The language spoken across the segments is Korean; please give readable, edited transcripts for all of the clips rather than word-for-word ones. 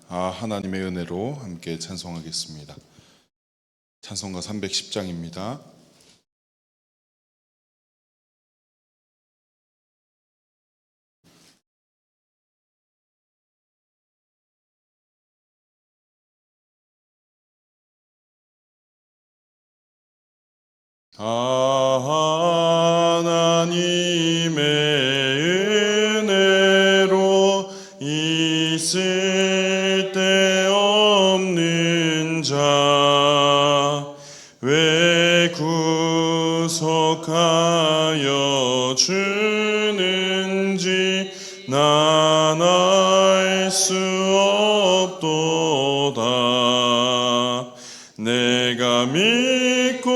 하나님의 은혜로 함께 찬송하겠습니다. 찬송가 310장입니다. 하나님의 은혜로 있을 데 없는 자 왜 구속하여 주는지 난 알 수 없도다. 내가 믿고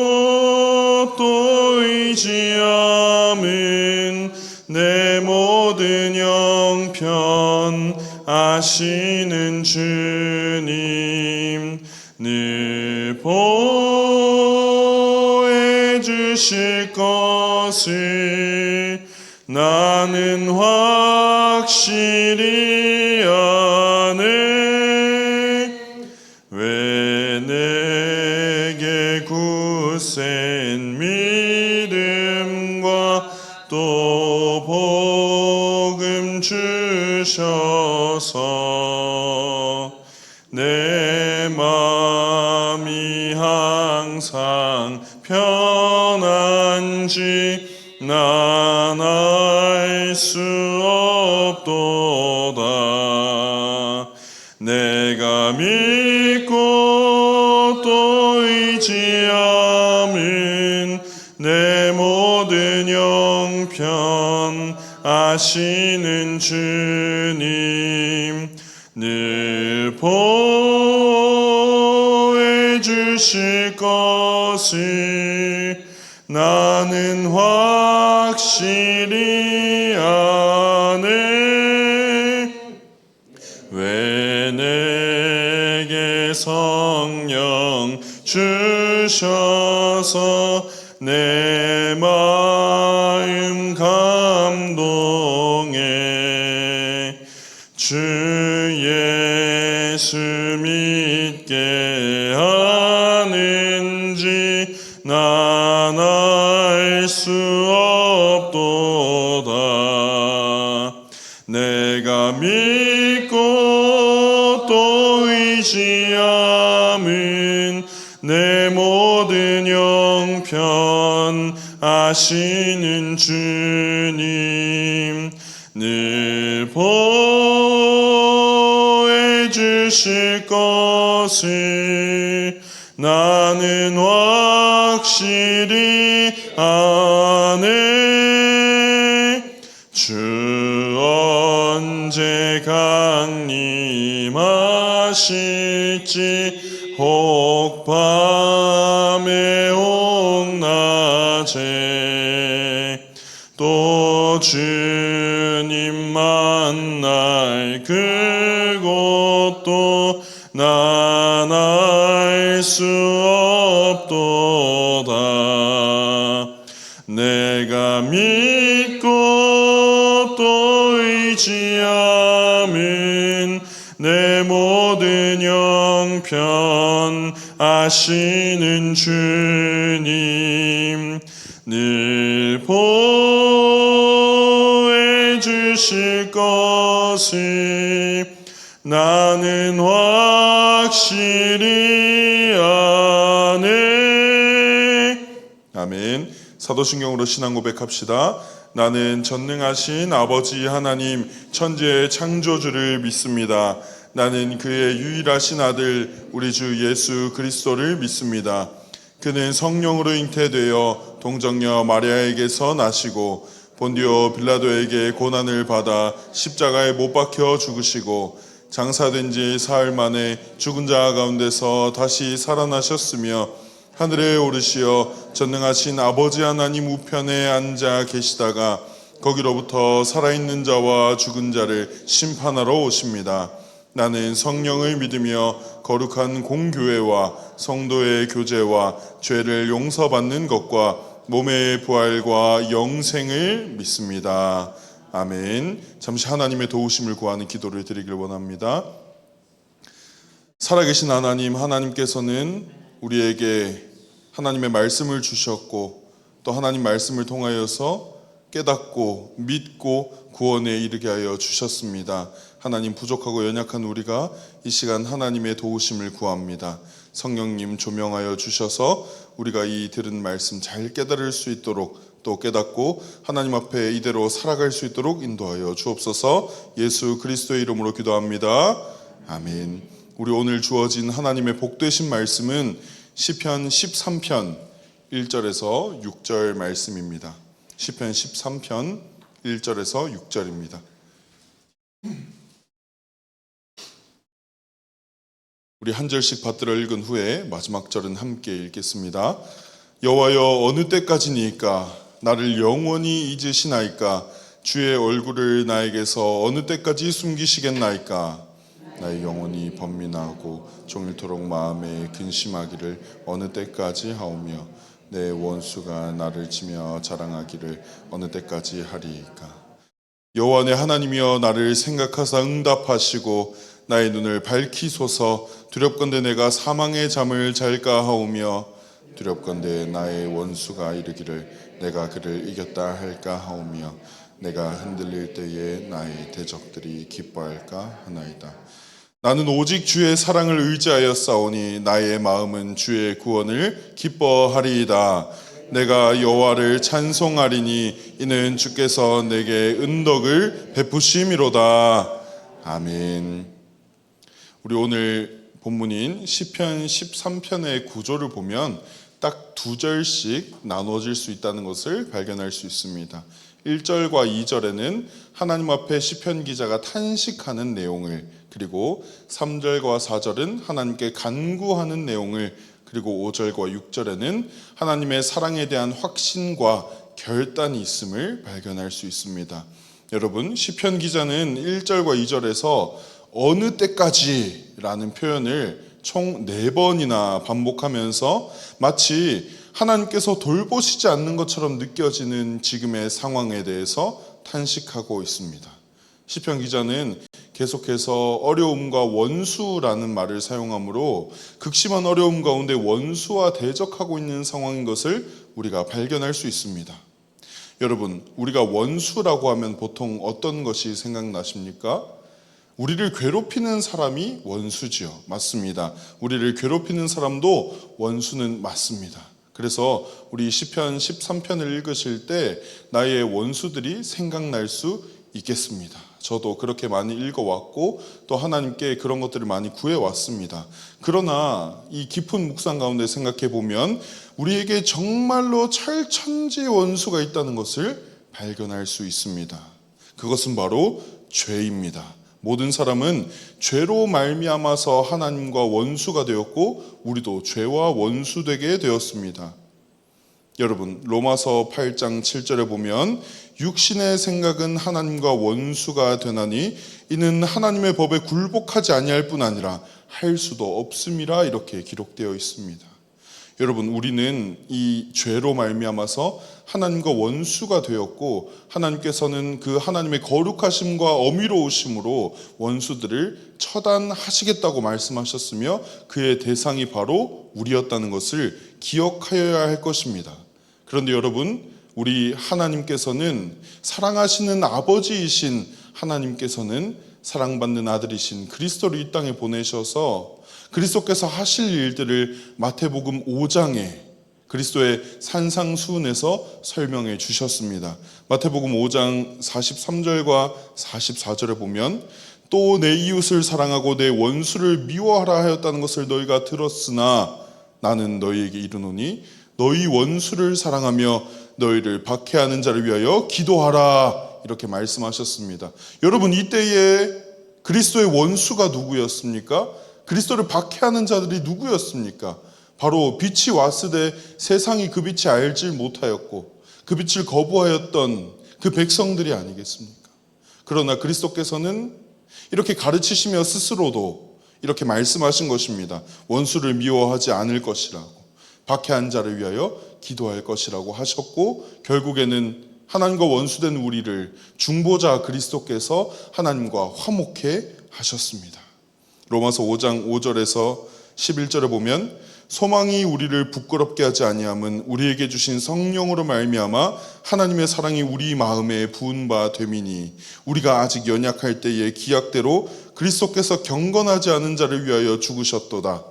또 의지함은 내 모든 형편 아시는 주님 늘 보혜 주실 것을 나는 확실히 아네. 왜 내게 굳센 믿음과 또 복음 주셔서 내 마음이 항상 편한지 난 알 수 없도다. 내가 믿고 또 의지함은 내 모든 형편 아시는 주님 늘 보혜 주실 것을 나는 확실히 아네. 왜 내게 성령 주셔서 내 마음 감동해 주 예수 믿게 하는지 난 알 수 없도다. 내가 믿고 또 의지함은 내 모든 형편 아시는 주님 늘 보혜 주실 것을 나는 확실히 아네. 주 언제 강림하실지 혹 밤에 혹 낮에 또 주님 만날 그곳도 난 알 수 없도다. 내가 믿고 또 의지함은 내 모든 형편 아시는 주님 늘 보혜 주실 것을 나는 확실히 아네. 아멘. 사도신경으로 신앙 고백합시다. 나는 전능하신 아버지 하나님 천지의 창조주를 믿습니다. 나는 그의 유일하신 아들 우리 주 예수 그리스도를 믿습니다. 그는 성령으로 잉태되어 동정녀 마리아에게서 나시고 본디오 빌라도에게 고난을 받아 십자가에 못 박혀 죽으시고 장사된 지 사흘 만에 죽은 자 가운데서 다시 살아나셨으며 하늘에 오르시어 전능하신 아버지 하나님 우편에 앉아 계시다가 거기로부터 살아있는 자와 죽은 자를 심판하러 오십니다. 나는 성령을 믿으며 거룩한 공교회와 성도의 교제와 죄를 용서받는 것과 몸의 부활과 영생을 믿습니다. 아멘. 잠시 하나님의 도우심을 구하는 기도를 드리길 원합니다. 살아계신 하나님, 하나님께서는 우리에게 하나님의 말씀을 주셨고 또 하나님 말씀을 통하여서 깨닫고 믿고 구원에 이르게 하여 주셨습니다. 하나님, 부족하고 연약한 우리가 이 시간 하나님의 도우심을 구합니다. 성령님 조명하여 주셔서 우리가 이 들은 말씀 잘 깨달을 수 있도록 또 깨닫고 하나님 앞에 이대로 살아갈 수 있도록 인도하여 주옵소서. 예수 그리스도의 이름으로 기도합니다. 아멘. 우리 오늘 주어진 하나님의 복되신 말씀은 시편 13편 1절에서 6절 말씀입니다. 시편 13편 1절에서 6절입니다. 우리 한 절씩 받들어 읽은 후에 마지막 절은 함께 읽겠습니다. 여호와여, 어느 때까지니까 나를 영원히 잊으시나이까? 주의 얼굴을 나에게서 어느 때까지 숨기시겠나이까? 나의 영혼이 번민하고 종일토록 마음에 근심하기를 어느 때까지 하오며 내 원수가 나를 치며 자랑하기를 어느 때까지 하리이까? 여호와 내 하나님이여, 나를 생각하사 응답하시고 나의 눈을 밝히소서. 두렵건대 내가 사망의 잠을 잘까 하오며 두렵건대 나의 원수가 이르기를 내가 그를 이겼다 할까 하오며 내가 흔들릴 때에 나의 대적들이 기뻐할까 하나이다. 나는 오직 주의 사랑을 의지하여 싸우니 나의 마음은 주의 구원을 기뻐하리이다. 내가 여호와를 찬송하리니 이는 주께서 내게 은덕을 베푸심이로다. 아멘. 우리 오늘 본문인 시편 13편의 구조를 보면 딱 두 절씩 나눠질 수 있다는 것을 발견할 수 있습니다. 1절과 2절에는 하나님 앞에 시편 기자가 탄식하는 내용을, 그리고 3절과 4절은 하나님께 간구하는 내용을, 그리고 5절과 6절에는 하나님의 사랑에 대한 확신과 결단이 있음을 발견할 수 있습니다. 여러분, 시편 기자는 1절과 2절에서 어느 때까지 라는 표현을 총 4번이나 반복하면서 마치 하나님께서 돌보시지 않는 것처럼 느껴지는 지금의 상황에 대해서 탄식하고 있습니다. 시편 기자는 계속해서 어려움과 원수라는 말을 사용하므로 극심한 어려움 가운데 원수와 대적하고 있는 상황인 것을 우리가 발견할 수 있습니다. 여러분, 우리가 원수라고 하면 보통 어떤 것이 생각나십니까? 우리를 괴롭히는 사람이 원수지요. 맞습니다. 우리를 괴롭히는 사람도 원수는 맞습니다. 그래서 우리 시편 13편을 읽으실 때 나의 원수들이 생각날 수 있겠습니다. 저도 그렇게 많이 읽어왔고 또 하나님께 그런 것들을 많이 구해왔습니다. 그러나 이 깊은 묵상 가운데 생각해 보면 우리에게 정말로 철천지 원수가 있다는 것을 발견할 수 있습니다. 그것은 바로 죄입니다. 모든 사람은 죄로 말미암아서 하나님과 원수가 되었고 우리도 죄와 원수되게 되었습니다. 여러분, 로마서 8장 7절에 보면 육신의 생각은 하나님과 원수가 되나니 이는 하나님의 법에 굴복하지 아니할 뿐 아니라 할 수도 없음이라 이렇게 기록되어 있습니다. 여러분, 우리는 이 죄로 말미암아서 하나님과 원수가 되었고 하나님께서는 그 하나님의 거룩하심과 어미로우심으로 원수들을 처단하시겠다고 말씀하셨으며 그의 대상이 바로 우리였다는 것을 기억하여야 할 것입니다. 그런데 여러분, 우리 하나님께서는 사랑하시는 아버지이신 하나님께서는 사랑받는 아들이신 그리스도를 이 땅에 보내셔서 그리스도께서 하실 일들을 마태복음 5장에 그리스도의 산상수훈에서 설명해 주셨습니다. 마태복음 5장 43절과 44절에 보면 또 내 이웃을 사랑하고 내 원수를 미워하라 하였다는 것을 너희가 들었으나 나는 너희에게 이르노니 너희 원수를 사랑하며 너희를 박해하는 자를 위하여 기도하라 이렇게 말씀하셨습니다. 여러분, 이때에 그리스도의 원수가 누구였습니까? 그리스도를 박해하는 자들이 누구였습니까? 바로 빛이 왔으되 세상이 그 빛이 알지 못하였고 그 빛을 거부하였던 그 백성들이 아니겠습니까? 그러나 그리스도께서는 이렇게 가르치시며 스스로도 이렇게 말씀하신 것입니다. 원수를 미워하지 않을 것이라고, 박해한 자를 위하여 기도할 것이라고 하셨고 결국에는 하나님과 원수된 우리를 중보자 그리스도께서 하나님과 화목해 하셨습니다. 로마서 5장 5절에서 11절에 보면 소망이 우리를 부끄럽게 하지 아니함은 우리에게 주신 성령으로 말미암아 하나님의 사랑이 우리 마음에 부은 바 됨이니 우리가 아직 연약할 때에 기약대로 그리스도께서 경건하지 않은 자를 위하여 죽으셨도다.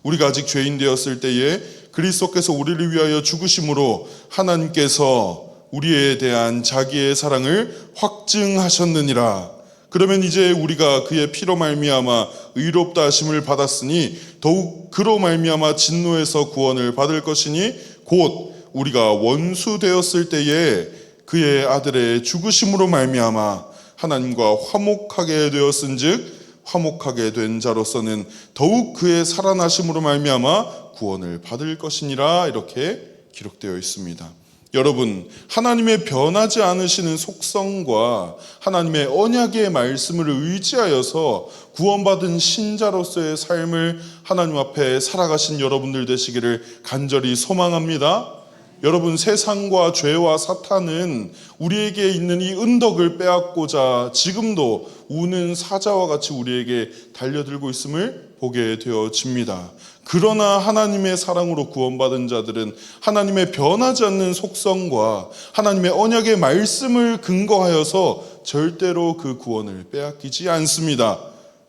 우리가 아직 죄인 되었을 때에 그리스도께서 우리를 위하여 죽으심으로 하나님께서 우리에 대한 자기의 사랑을 확증하셨느니라. 그러면 이제 우리가 그의 피로 말미암아 의롭다 하심을 받았으니 더욱 그로 말미암아 진노에서 구원을 받을 것이니 곧 우리가 원수 되었을 때에 그의 아들의 죽으심으로 말미암아 하나님과 화목하게 되었은즉 화목하게 된 자로서는 더욱 그의 살아나심으로 말미암아 구원을 받을 것이니라. 이렇게 기록되어 있습니다. 여러분, 하나님의 변하지 않으시는 속성과 하나님의 언약의 말씀을 의지하여서 구원받은 신자로서의 삶을 하나님 앞에 살아가신 여러분들 되시기를 간절히 소망합니다. 여러분, 세상과 죄와 사탄은 우리에게 있는 이 은덕을 빼앗고자 지금도 우는 사자와 같이 우리에게 달려들고 있음을 보게 되어집니다. 그러나 하나님의 사랑으로 구원받은 자들은 하나님의 변하지 않는 속성과 하나님의 언약의 말씀을 근거하여서 절대로 그 구원을 빼앗기지 않습니다.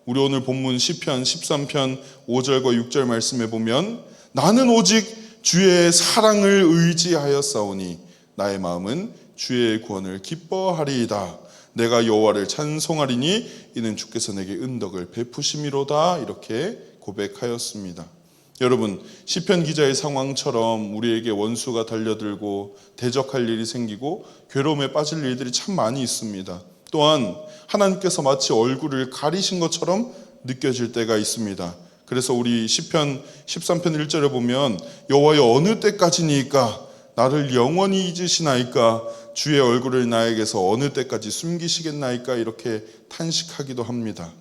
우리 오늘 본문 시편 13편 5절과 6절 말씀에 보면 나는 오직 주의 사랑을 의지하였사오니 나의 마음은 주의 구원을 기뻐하리이다. 내가 여호와를 찬송하리니 이는 주께서 내게 은덕을 베푸심이로다. 이렇게 고백하였습니다. 여러분, 시편 기자의 상황처럼 우리에게 원수가 달려들고 대적할 일이 생기고 괴로움에 빠질 일들이 참 많이 있습니다. 또한 하나님께서 마치 얼굴을 가리신 것처럼 느껴질 때가 있습니다. 그래서 우리 시편 13편 1절에 보면 여호와여 어느 때까지니까 나를 영원히 잊으시나이까 주의 얼굴을 나에게서 어느 때까지 숨기시겠나이까 이렇게 탄식하기도 합니다.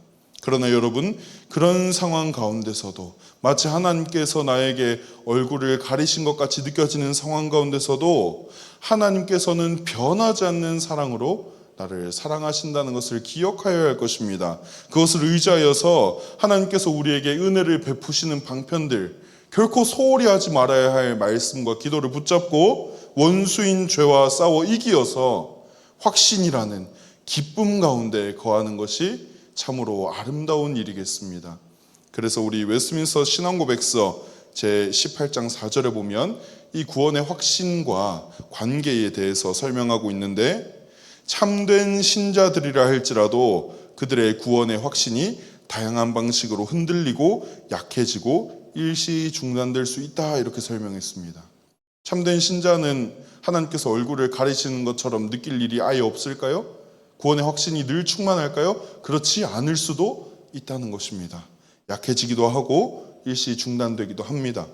그러나 여러분, 그런 상황 가운데서도 마치 하나님께서 나에게 얼굴을 가리신 것 같이 느껴지는 상황 가운데서도 하나님께서는 변하지 않는 사랑으로 나를 사랑하신다는 것을 기억하여야 할 것입니다. 그것을 의지하여서 하나님께서 우리에게 은혜를 베푸시는 방편들, 결코 소홀히 하지 말아야 할 말씀과 기도를 붙잡고 원수인 죄와 싸워 이기어서 확신이라는 기쁨 가운데 거하는 것이 참으로 아름다운 일이겠습니다. 그래서 우리 웨스트민스터 신앙고백서 제18장 4절에 보면 이 구원의 확신과 관계에 대해서 설명하고 있는데 참된 신자들이라 할지라도 그들의 구원의 확신이 다양한 방식으로 흔들리고 약해지고 일시 중단될 수 있다. 이렇게 설명했습니다. 참된 신자는 하나님께서 얼굴을 가리시는 것처럼 느낄 일이 아예 없을까요? 구원의 확신이 늘 충만할까요? 그렇지 않을 수도 있다는 것입니다. 약해지기도 하고 일시 중단되기도 합니다.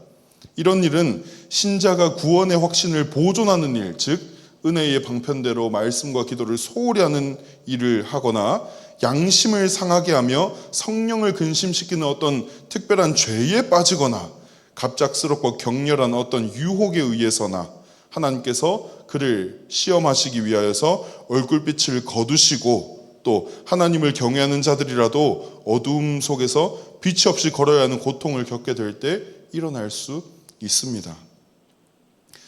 이런 일은 신자가 구원의 확신을 보존하는 일, 즉 은혜의 방편대로 말씀과 기도를 소홀히 하는 일을 하거나 양심을 상하게 하며 성령을 근심시키는 어떤 특별한 죄에 빠지거나 갑작스럽고 격렬한 어떤 유혹에 의해서나 하나님께서 그를 시험하시기 위하여서 얼굴빛을 거두시고 또 하나님을 경외하는 자들이라도 어두움 속에서 빛이 없이 걸어야 하는 고통을 겪게 될 때 일어날 수 있습니다.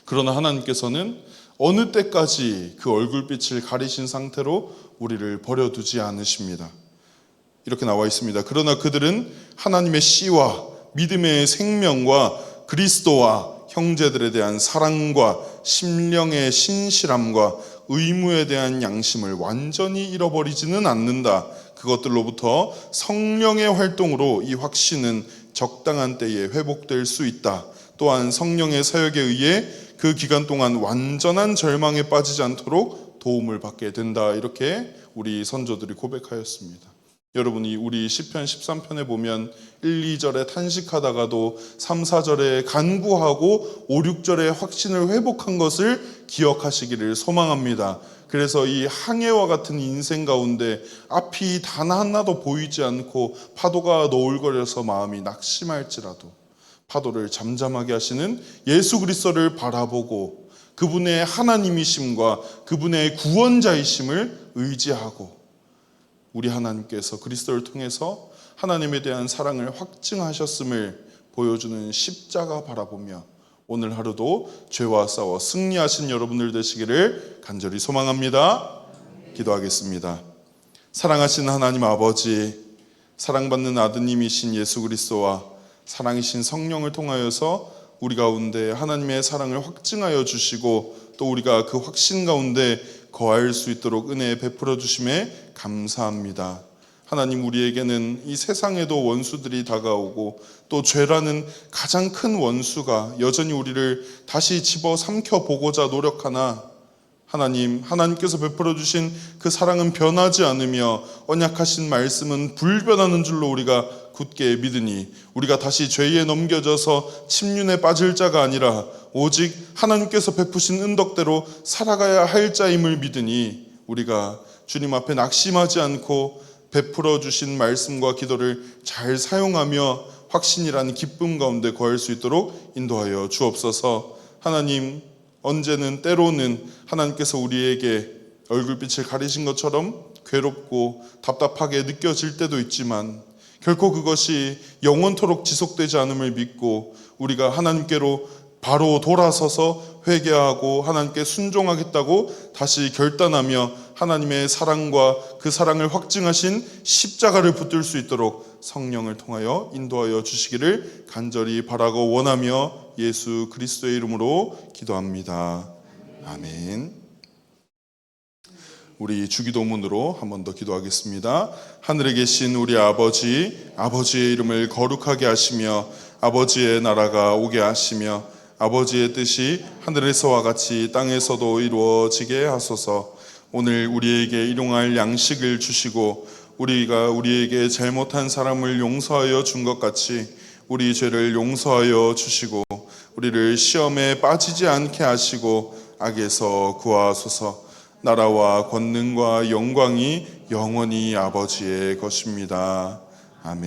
그러나 하나님께서는 어느 때까지 그 얼굴빛을 가리신 상태로 우리를 버려두지 않으십니다. 이렇게 나와 있습니다. 그러나 그들은 하나님의 씨와 믿음의 생명과 그리스도와 형제들에 대한 사랑과 심령의 신실함과 의무에 대한 양심을 완전히 잃어버리지는 않는다. 그것들로부터 성령의 활동으로 이 확신은 적당한 때에 회복될 수 있다. 또한 성령의 사역에 의해 그 기간 동안 완전한 절망에 빠지지 않도록 도움을 받게 된다. 이렇게 우리 선조들이 고백하였습니다. 여러분이 우리 시편 13편에 보면 1, 2절에 탄식하다가도 3, 4절에 간구하고 5, 6절에 확신을 회복한 것을 기억하시기를 소망합니다. 그래서 이 항해와 같은 인생 가운데 앞이 단 하나도 보이지 않고 파도가 너울거려서 마음이 낙심할지라도 파도를 잠잠하게 하시는 예수 그리스도를 바라보고 그분의 하나님이심과 그분의 구원자이심을 의지하고 우리 하나님께서 그리스도를 통해서 하나님에 대한 사랑을 확증하셨음을 보여주는 십자가 바라보며 오늘 하루도 죄와 싸워 승리하신 여러분들 되시기를 간절히 소망합니다. 기도하겠습니다. 사랑하신 하나님 아버지, 사랑받는 아드님이신 예수 그리스도와 사랑이신 성령을 통하여서 우리 가운데 하나님의 사랑을 확증하여 주시고 또 우리가 그 확신 가운데 거할 수 있도록 은혜 베풀어 주심에 감사합니다. 하나님, 우리에게는 이 세상에도 원수들이 다가오고 또 죄라는 가장 큰 원수가 여전히 우리를 다시 집어삼켜 보고자 노력하나 하나님께서 베풀어 주신 그 사랑은 변하지 않으며 언약하신 말씀은 불변하는 줄로 우리가 굳게 믿으니 우리가 다시 죄에 넘겨져서 침륜에 빠질 자가 아니라 오직 하나님께서 베푸신 은덕대로 살아가야 할 자임을 믿으니 우리가 주님 앞에 낙심하지 않고 베풀어 주신 말씀과 기도를 잘 사용하며 확신이라는 기쁨 가운데 거할 수 있도록 인도하여 주옵소서. 하나님, 언제는 때로는 하나님께서 우리에게 얼굴빛을 가리신 것처럼 괴롭고 답답하게 느껴질 때도 있지만 결코 그것이 영원토록 지속되지 않음을 믿고 우리가 하나님께로 바로 돌아서서 회개하고 하나님께 순종하겠다고 다시 결단하며 하나님의 사랑과 그 사랑을 확증하신 십자가를 붙들 수 있도록 성령을 통하여 인도하여 주시기를 간절히 바라고 원하며 예수 그리스도의 이름으로 기도합니다. 아멘. 우리 주기도문으로 한 번 더 기도하겠습니다. 하늘에 계신 우리 아버지, 아버지의 이름을 거룩하게 하시며 아버지의 나라가 오게 하시며 아버지의 뜻이 하늘에서와 같이 땅에서도 이루어지게 하소서. 오늘 우리에게 일용할 양식을 주시고 우리가 우리에게 잘못한 사람을 용서하여 준 것 같이 우리 죄를 용서하여 주시고 우리를 시험에 빠지지 않게 하시고 악에서 구하소서. 나라와 권능과 영광이 영원히 아버지의 것입니다. 아멘.